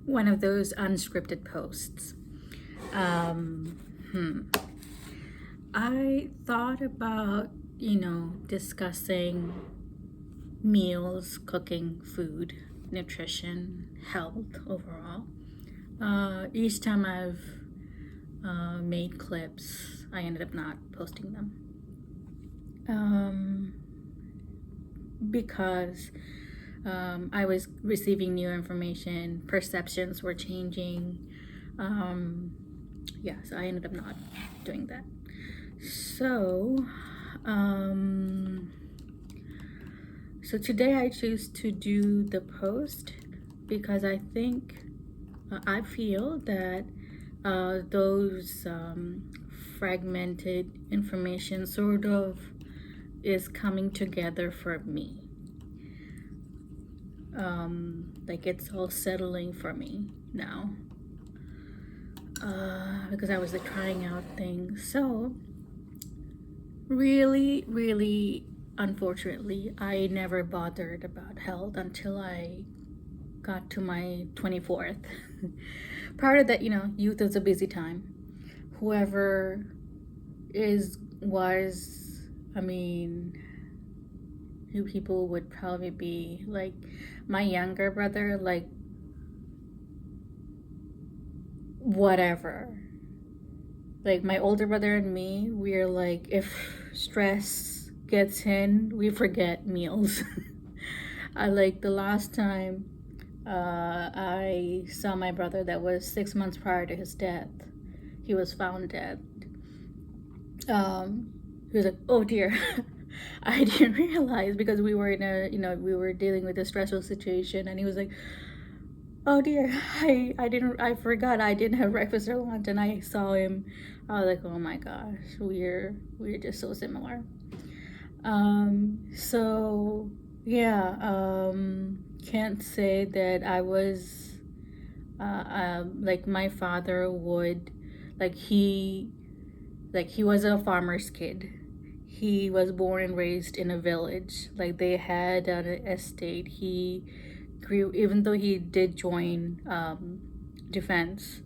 one of those unscripted posts. Um, I thought about, discussing meals, cooking, food, nutrition, health overall. Each time I've made clips, I ended up not posting them. Because I was receiving new information, perceptions were changing. So I ended up not doing that. So, so today I choose to do the post because I feel that those fragmented information sort of is coming together for me. Like it's all settling for me now. Because I was like trying out things. So really, unfortunately, I never bothered about health until I got to my 24th. Prior to that, youth is a busy time. Whoever who people would probably be like my younger brother, like whatever. Like my older brother and me, we're like, if stress gets in, we forget meals. The last time I saw my brother, that was 6 months prior to his death. He was found dead. He was like, oh dear. I didn't realize, because we were we were dealing with a stressful situation, and he was like, oh dear, I forgot I didn't have breakfast or lunch, and I saw him. I was like, oh my gosh, we're just so similar. Can't say that I was like my father would, he was a farmer's kid. He was born and raised in a village. Like they had an estate. He grew, even though he did join defense.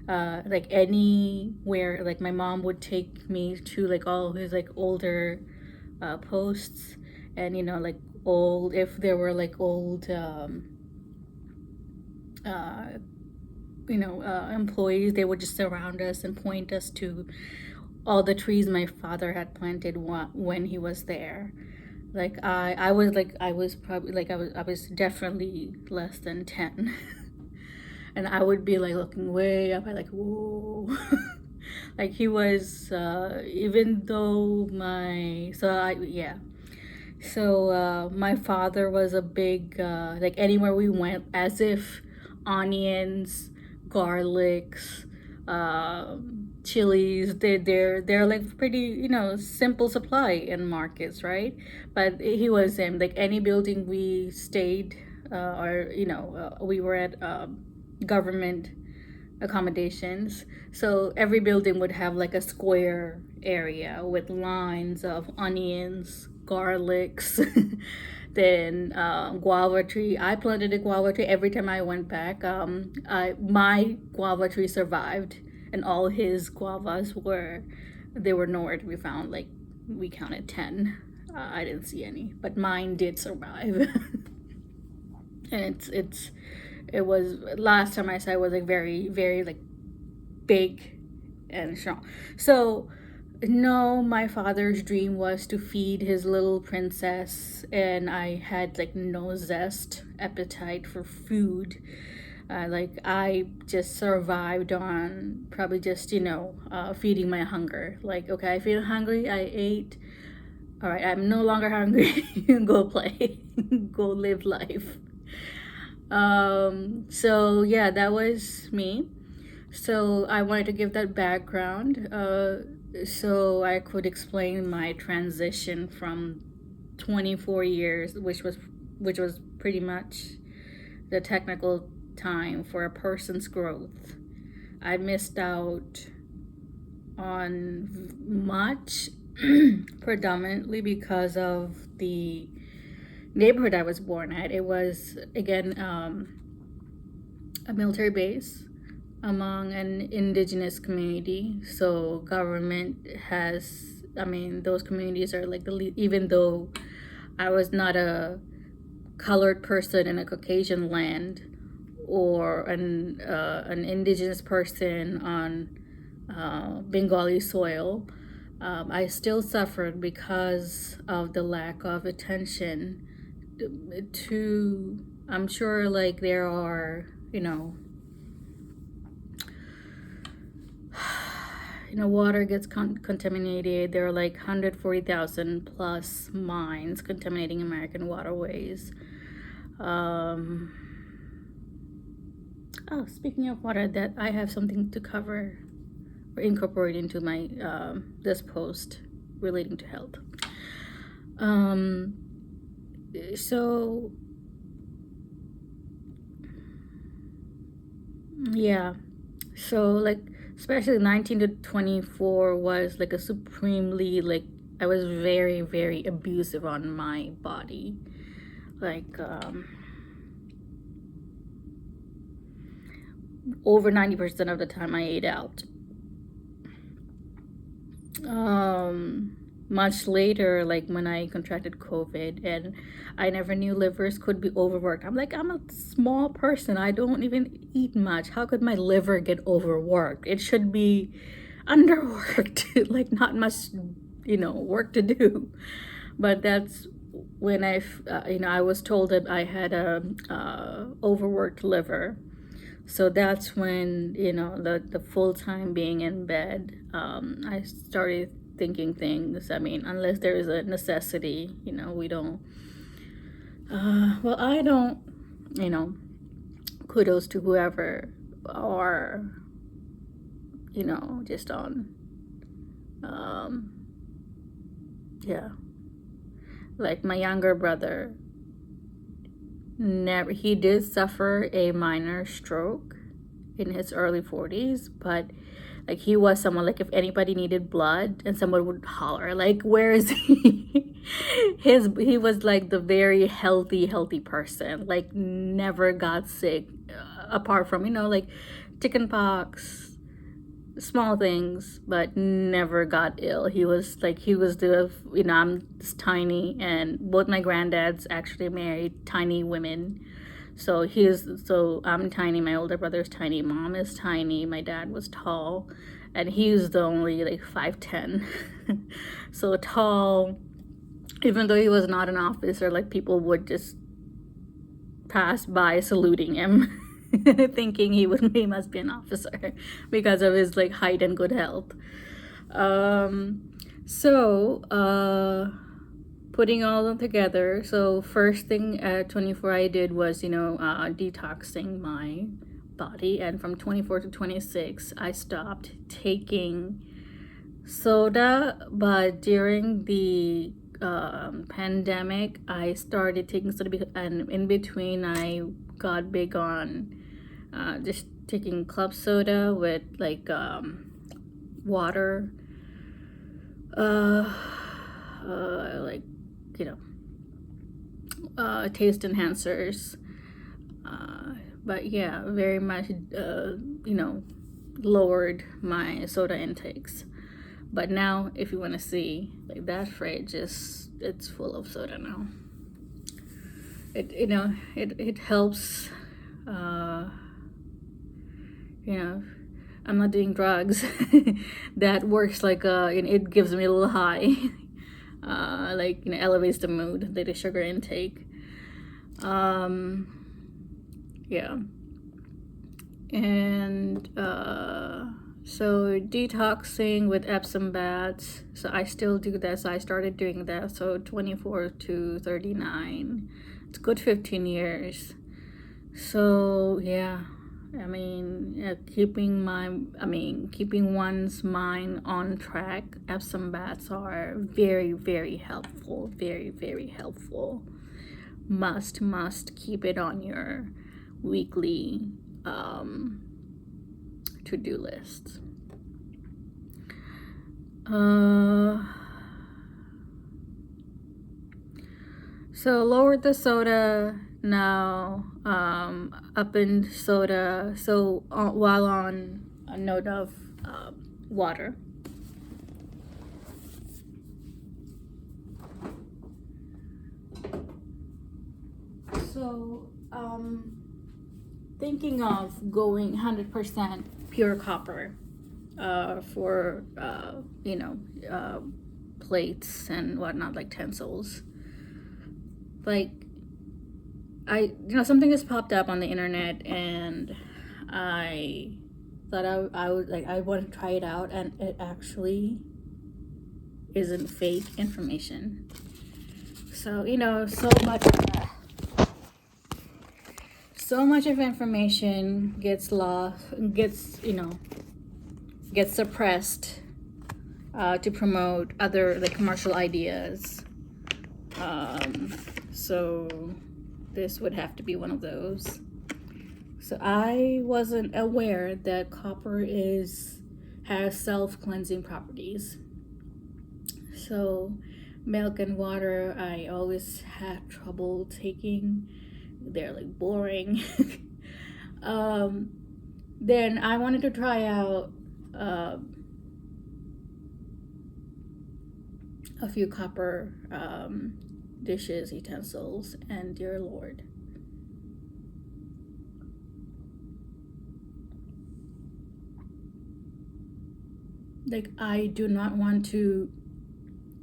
Anywhere, like my mom would take me to like all his like older posts, and old, if there were like old employees, they would just surround us and point us to all the trees my father had planted when he was there. I was definitely less than 10. And I would be like looking way up. I like, whoa. Like he was even though my so I yeah so my father was a big like anywhere we went, as if onions, garlics, chilies, they're like pretty simple supply in markets, right? But he was in like any building we stayed, we were at government accommodations, so every building would have like a square area with lines of onions, garlics. Then guava tree, I planted a guava tree. Every time I went back, my guava tree survived, and all his guavas were nowhere to be found. Like we counted 10. I didn't see any, but mine did survive. And it was, last time I saw it was like very, very like big and strong. So no, my father's dream was to feed his little princess, and I had like no appetite for food. I just survived on probably just feeding my hunger. Like, okay, I feel hungry, I ate. All right, I'm no longer hungry. Go play. Go live life. So yeah, that was me. So I wanted to give that background, so I could explain my transition from 24 years, which was pretty much the technical time for a person's growth. I missed out on much, predominantly because of the neighborhood I was born at. It was, again, a military base among an indigenous community. So government has, I mean, those communities are like even though I was not a colored person in a Caucasian land or an indigenous person on Bengali soil, I still suffered because of the lack of attention to, I'm sure like there are, water gets contaminated. There are like 140,000 plus mines contaminating American waterways. Speaking of water, that I have something to cover or incorporate into my this post relating to health. So yeah, so like especially 19 to 24 was like a supremely like I was very very abusive on my body, like over 90% of the time I ate out. Much later, like when I contracted COVID, and I never knew livers could be overworked. I'm like, I'm a small person. I don't even eat much. How could my liver get overworked? It should be underworked, like not much, work to do. But that's when I was told that I had a overworked liver. So that's when, the full time being in bed, I started thinking things. I mean, unless there is a necessity, we don't, I don't, kudos to whoever are, just on, yeah. Like my younger brother, he did suffer a minor stroke in his early 40s, but like he was someone like if anybody needed blood and someone would holler like where is he. He was like the very healthy person, like never got sick, apart from like chicken pox, small things, but never got ill. He was the I'm tiny, and both my granddads actually married tiny women. So I'm tiny, my older brother's tiny, mom is tiny, my dad was tall, and he was the only like 5'10". So tall, even though he was not an officer, like people would just pass by saluting him. Thinking he must be an officer because of his like height and good health. Putting all of them together, so first thing at 24 I did was detoxing my body, and from 24 to 26 I stopped taking soda. But during the pandemic I started taking soda, and in between I got big on just taking club soda with like water, like taste enhancers, but yeah, very much lowered my soda intakes. But now if you want to see, like that fridge it's full of soda now. It helps. I'm not doing drugs. That works like it gives me a little high. Like elevates the mood, the sugar intake. Yeah. And so detoxing with Epsom baths. So I still do that. So I started doing that. So 24 to 39. It's good 15 years. So yeah. I mean, keeping one's mind on track. Epsom baths are very, very helpful. Very, very helpful. Must keep it on your weekly to-do list. So lowered the soda, Now, up in soda. So while on a note of water, so thinking of going 100% pure copper for plates and whatnot, like utensils. Like something just popped up on the internet, and I thought I would like I want to try it out, and it actually isn't fake information. So so much of information gets lost, gets suppressed to promote other like commercial ideas. So this would have to be one of those. So I wasn't aware that copper has self-cleansing properties. So milk and water, I always had trouble taking. They're like boring. Then I wanted to try out a few copper dishes, utensils, and dear Lord, like I do not want to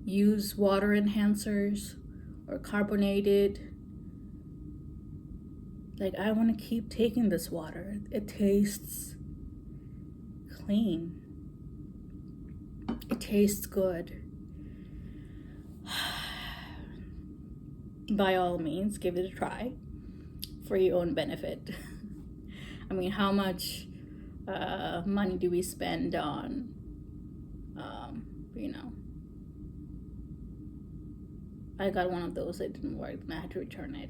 use water enhancers or carbonated. Like I want to keep taking this water. It tastes clean. It tastes good. By all means, give it a try for your own benefit. I mean, how much money do we spend on, I got one of those that didn't work and I had to return it.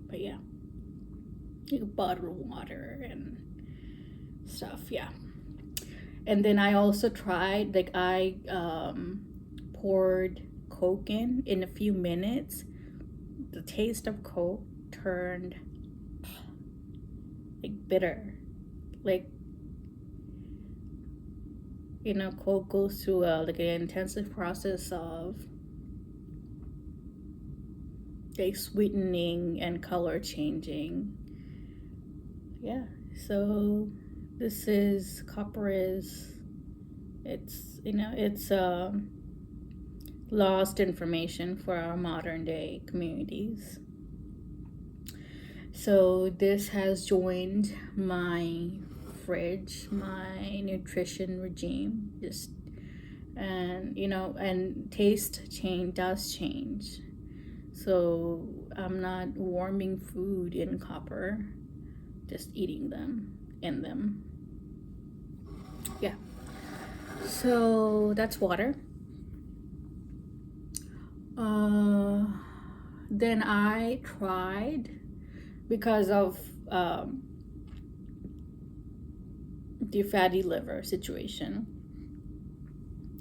But yeah, you bottle water and stuff, yeah. And then I also tried, like I poured Coke in a few minutes. The taste of Coke turned like bitter. Like, Coke goes through like an intensive process of like sweetening and color changing. Yeah, so this is copper it's lost information for our modern day communities. So this has joined my fridge, my nutrition regime, and taste does change. So I'm not warming food in copper, just eating them in them. Yeah. So that's water. Then I tried, because of the fatty liver situation.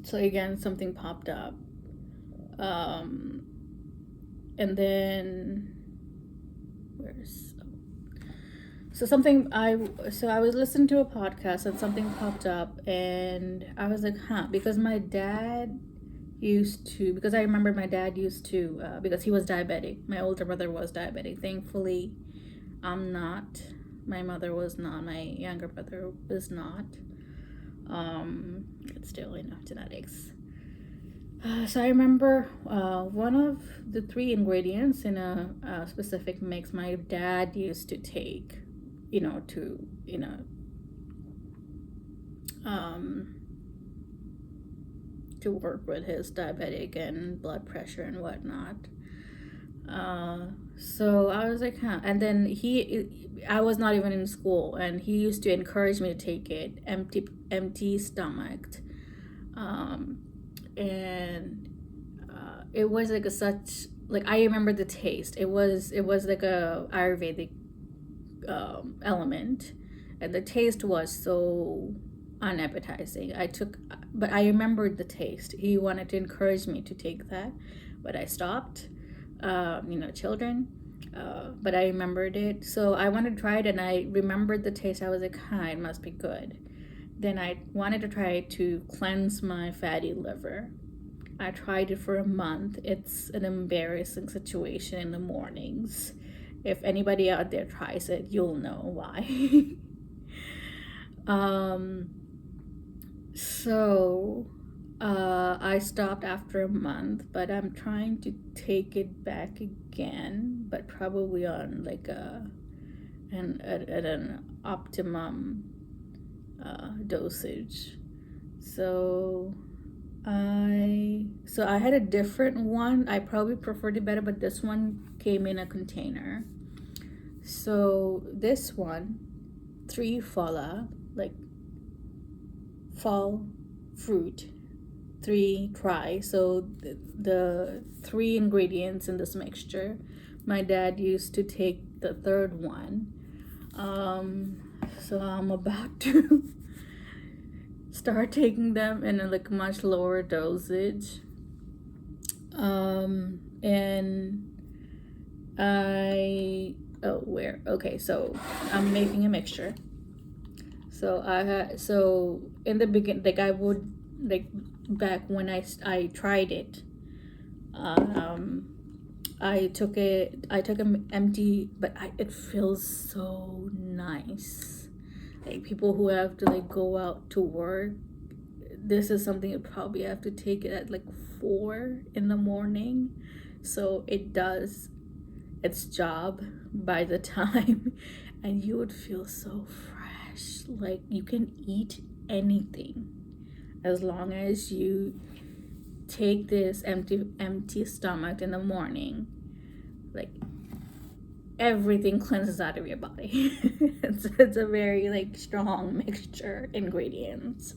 So again, something popped up. And then I was listening to a podcast and something popped up, and I was like, because my dad because I remember my dad used to, because he was diabetic. My older brother was diabetic. Thankfully, I'm not. My mother was not. My younger brother was not. It's still, genetics. So I remember one of the 3 ingredients in a specific mix my dad used to take, to work with his diabetic and blood pressure and whatnot. So I was like, and then I was not even in school, and he used to encourage me to take it empty stomached. And it was like I remember the taste. It was like a Ayurvedic element, and the taste was so unappetizing. But I remembered the taste. He wanted to encourage me to take that, but I stopped. Children. but I remembered it. So I wanted to try it, and I remembered the taste. I was like, "Huh, it must be good." Then I wanted to try it to cleanse my fatty liver. I tried it for a month. It's an embarrassing situation in the mornings. If anybody out there tries it, you'll know why. um, I stopped after a month, but I'm trying to take it back again, but probably on like at an optimum dosage. So I had a different one. I probably preferred it better, but this one came in a container. So this one, three phala, like fall fruit, three try. So the three ingredients in this mixture. My dad used to take the third one. So I'm about to start taking them in a like much lower dosage. And I oh where okay so I'm making a mixture. So I had so in the beginning, like I would like back when I tried it. Um, I took an empty, but it feels so nice. Like people who have to like go out to work, this is something you probably have to take it at like 4 in the morning. So it does its job by the time, and you would feel so fresh. Like you can eat anything as long as you take this empty stomach in the morning. Like everything cleanses out of your body. It's a very like strong mixture ingredients.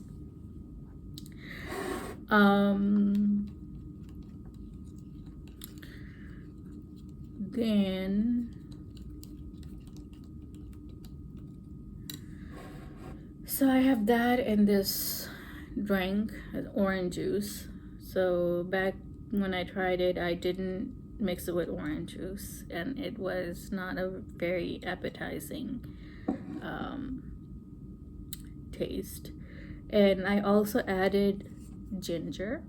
Then so I have that and this drink, orange juice. So back when I tried it, I didn't mix it with orange juice, and it was not a very appetizing taste. And I also added ginger,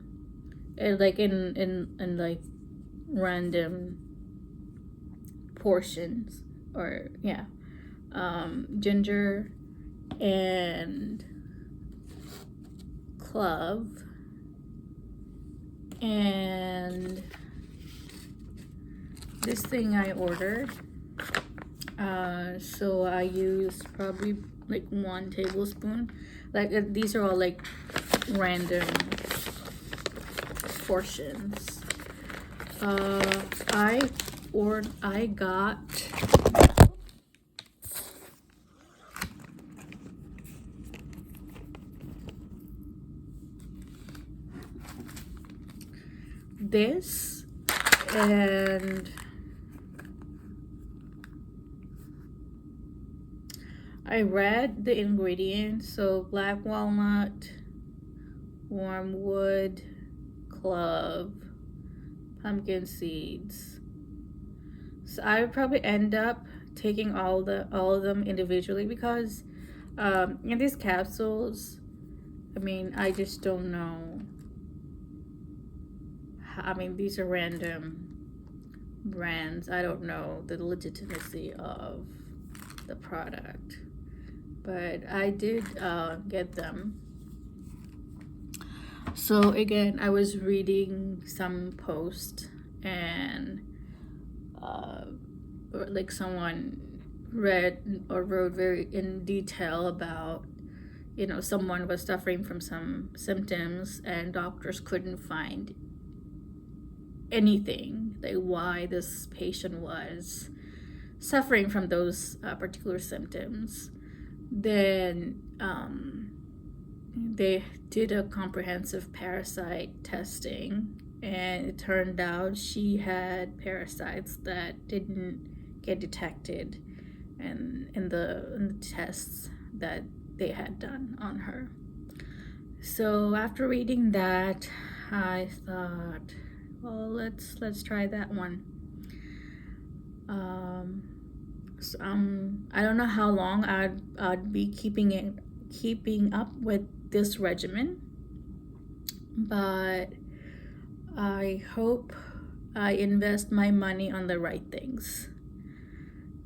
and like in like random portions, or yeah, ginger and clove and this thing I ordered. So I used probably like 1 tablespoon. Like these are all like random portions. I got this, and I read the ingredients. So black walnut, wormwood, clove, pumpkin seeds. So I would probably end up taking all of them individually, because in these capsules, I mean, I just don't know. I mean, these are random brands. I don't know the legitimacy of the product, but I did get them. So again, I was reading some post, and or like someone read or wrote very in detail about, someone was suffering from some symptoms, and doctors couldn't find anything like why this patient was suffering from those particular symptoms. Then they did a comprehensive parasite testing, and it turned out she had parasites that didn't get detected in the tests that they had done on her. So after reading that, I thought, well, let's try that one. Um, I don't know how long I'd be keeping up with this regimen, but I hope I invest my money on the right things.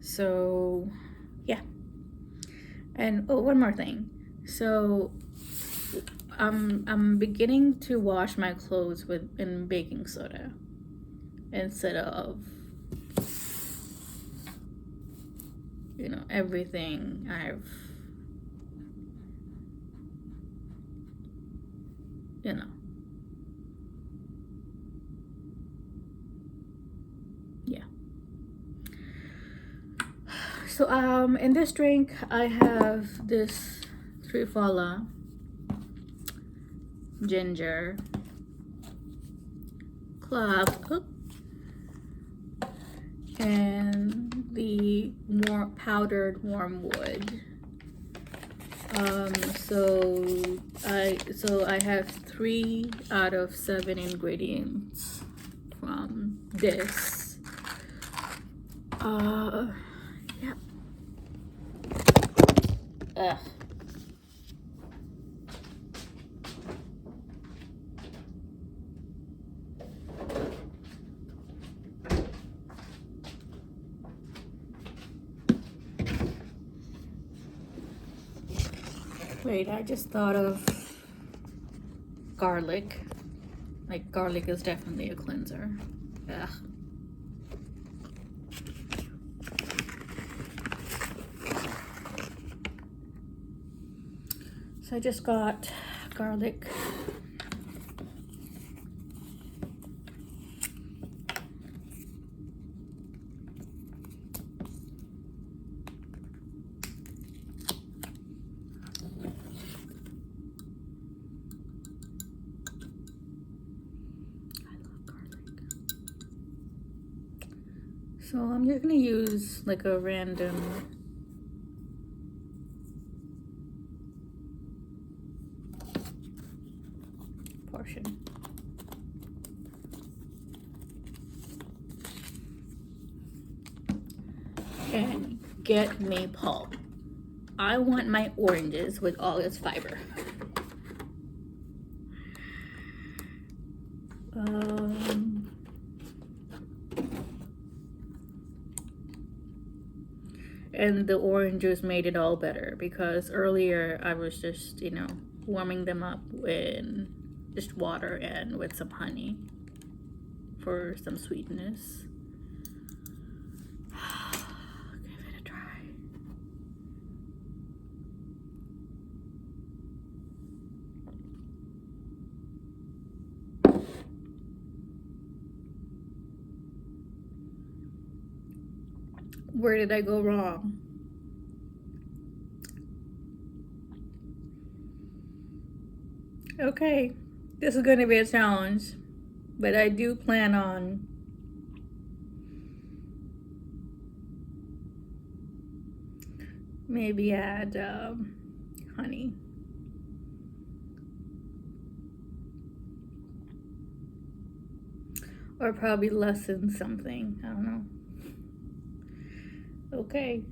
So, yeah. And oh, one more thing. So, I'm beginning to wash my clothes in baking soda instead of everything I've you know yeah. So in this drink I have this trifala, ginger, clove, and the more powdered wormwood. So I have 3 out of 7 ingredients from this. Yeah. Ugh. Wait, I just thought of garlic. Like, garlic is definitely a cleanser. Ugh. So I just got garlic. So I'm just gonna use like a random portion. And get me pulp. I want my oranges with all its fiber. And the orange juice made it all better because earlier I was just, warming them up in just water and with some honey for some sweetness. Give it a try. Where did I go wrong? Okay, this is going to be a challenge, but I do plan on maybe add honey. Or probably lessen something. I don't know. Okay.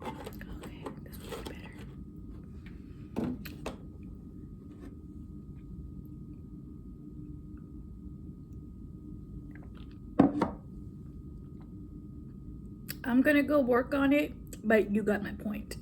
Okay, this will be better. I'm gonna go work on it, but you got my point.